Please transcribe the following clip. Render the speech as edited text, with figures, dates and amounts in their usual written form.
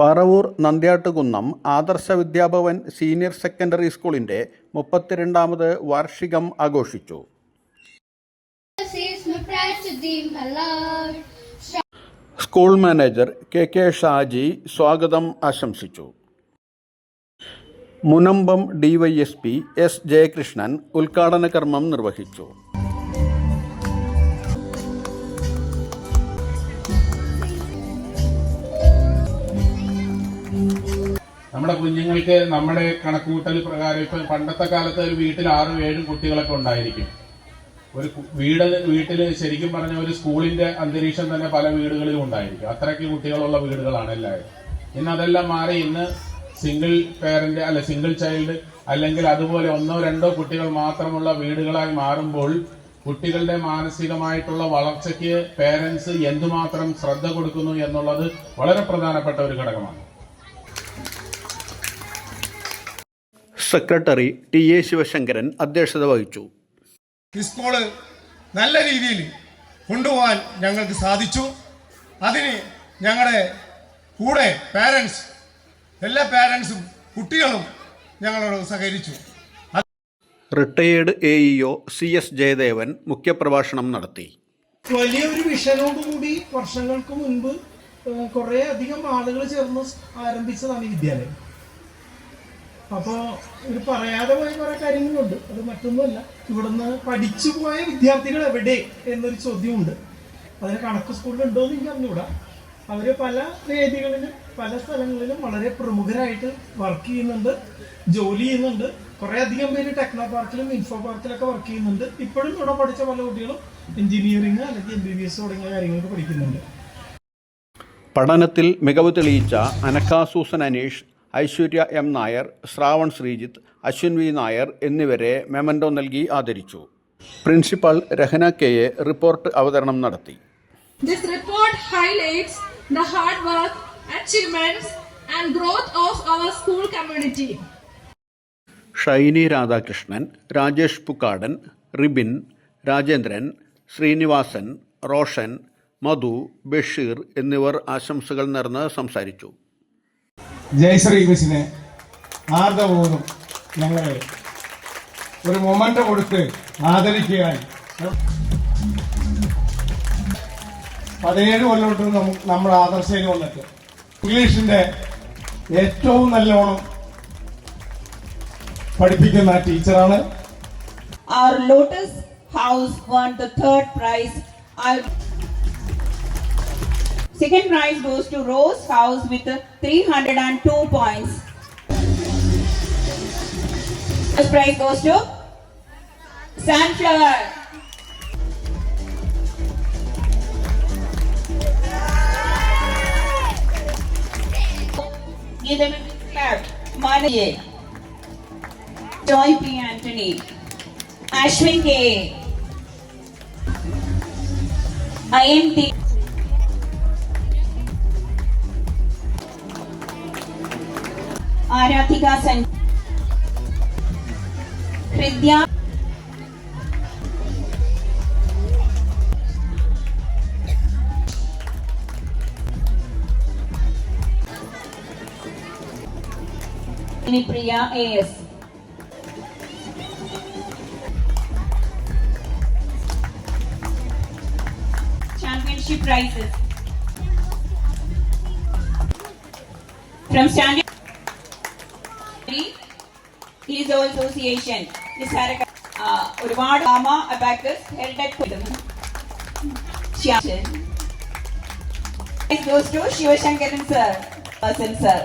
പറവൂർ നന്ദ്യാട്ടുകുന്നം ആദർശ Vidyabhavan senior secondary സ്കൂളിൻ്റെ 32ാമത് വാർഷികം ആഘോഷിച്ചു. സ്കൂൾ മാനേജർ കെ ഷാജി സ്വാഗതം ആശംസിച്ചു. മുനമ്പം ഡിവൈഎസ്പി എസ് ജയകൃഷ്ണൻ ഉദ്ഘാടന കർമ്മം നിർവഹിച്ചു. നമ്മുടെ കുഞ്ഞുങ്ങൾക്ക് നമ്മുടെ കണക്കുകൂട്ടൽ പ്രകാരം ഇപ്പം പണ്ടത്തെ കാലത്ത് ഒരു വീട്ടിൽ 6-7 കുട്ടികളൊക്കെ ഉണ്ടായിരിക്കും. ഒരു വീട്ടിൽ ശരിക്കും പറഞ്ഞ ഒരു സ്കൂളിന്റെ അന്തരീക്ഷം തന്നെ പല വീടുകളിലും ഉണ്ടായിരിക്കും. അത്രയ്ക്ക് കുട്ടികളുള്ള വീടുകളാണ് എല്ലാവരും. ഇന്ന് അതെല്ലാം മാറി ഇന്ന് സിംഗിൾ പേരന്റ് അല്ല സിംഗിൾ ചൈൽഡ് അല്ലെങ്കിൽ അതുപോലെ 1-2 കുട്ടികൾ മാത്രമുള്ള വീടുകളായി മാറുമ്പോൾ കുട്ടികളുടെ മാനസികമായിട്ടുള്ള വളർച്ചയ്ക്ക് പേരൻസ് എന്തുമാത്രം ശ്രദ്ധ കൊടുക്കുന്നു എന്നുള്ളത് വളരെ പ്രധാനപ്പെട്ട ഒരു ഘടകമാണ്. സെക്രട്ടറി ടി.എ. ശിവശങ്കരൻ അധ്യക്ഷത വഹിച്ചു. ഈ സ്കൂള് നല്ല രീതിയിൽ കൊണ്ടുപോകാൻ ഞങ്ങൾക്ക് സാധിച്ചു. അതിന് ഞങ്ങളുടെ കൂടെ എല്ലാ പാരൻസും കുട്ടികളും ഞങ്ങളോട് സഹകരിച്ചു. റിട്ടയേർഡ് AEO CS ജയദേവൻ മുഖ്യപ്രഭാഷണം നടത്തി. വലിയൊരു വിഷനോടുകൂടി വർഷങ്ങൾക്ക് മുൻപ് കുറേ അധികം ആളുകൾ ചേർന്ന് ആരംഭിച്ചതാണ് ഈ വിദ്യാലയം. അപ്പോൾ ഇത് പറയാതെ പോയ കുറേ കാര്യങ്ങളുണ്ട്. അത് മറ്റൊന്നുമല്ല, ഇവിടുന്ന് പഠിച്ചു പോയ വിദ്യാർത്ഥികൾ എവിടെ എന്നൊരു ചോദ്യമുണ്ട്. അതിന് കണക്ക് സ്കൂളിലുണ്ടോ എന്ന് എനിക്ക് അറിഞ്ഞുകൂടാ. അവർ പല വേദികളിലും പല സ്ഥലങ്ങളിലും വളരെ പ്രമുഖരായിട്ട് വർക്ക് ചെയ്യുന്നുണ്ട്, ജോലി ചെയ്യുന്നുണ്ട്. കുറേ അധികം പേര് ടെക്നോ പാർക്കിലും ഇൻഫോ പാർക്കിലൊക്കെ വർക്ക് ചെയ്യുന്നുണ്ട്. ഇപ്പോഴും ഇവിടെ പഠിച്ച പല കുട്ടികളും എഞ്ചിനീയറിംഗ് അല്ലെങ്കിൽ MBBS തുടങ്ങിയ കാര്യങ്ങൾക്ക് പഠിക്കുന്നുണ്ട്. പഠനത്തിൽ മികവ് തെളിയിച്ച Anakha Susan Aneesh, Aishwarya M. Nair, Shravan Sreejith, Ashwin V. Nair എന്നിവരെ മെമൻഡോ നൽകി ആദരിച്ചു. Principal Rahana K. റിപ്പോർട്ട് അവതരണം നടത്തി. This report highlights the hard work, achievements and growth of our school community. Shiny Radhakrishnan, Rajesh പുക്കാടൻ, Ribin, Rajendran, Sreenivasan, Roshan, മധു, ബഷീർ എന്നിവർ ആശംസകൾ നേർന്ന് സംസാരിച്ചു. ജയശ്രീ മിസ്സിനെ ആർദ്രപൂർവ്വം ഞങ്ങൾ ഒരു മൊമെന്റ് കൊടുത്ത് ആദരിക്കുകയായി. 17 കൊല്ലോട്ട് നമ്മൾ ആദർശയിൽ വന്നിട്ട് ഇംഗ്ലീഷിന്റെ ഏറ്റവും നല്ലോണം പഠിപ്പിക്കുന്ന ടീച്ചറാണ്. Our Lotus House won the 3rd prize. Second prize goes to Rose House with 302 points. First prize goes to Sunflower. Give them a clap. Manaye. Joy P. Anthony. Ashwin K. IMT. Arathika San. Hridya. Priya AS. Championship prizes from Standard His Association. This had ഒരുപാട് abacus held at It goes to Shivashankaran sir. Person sir.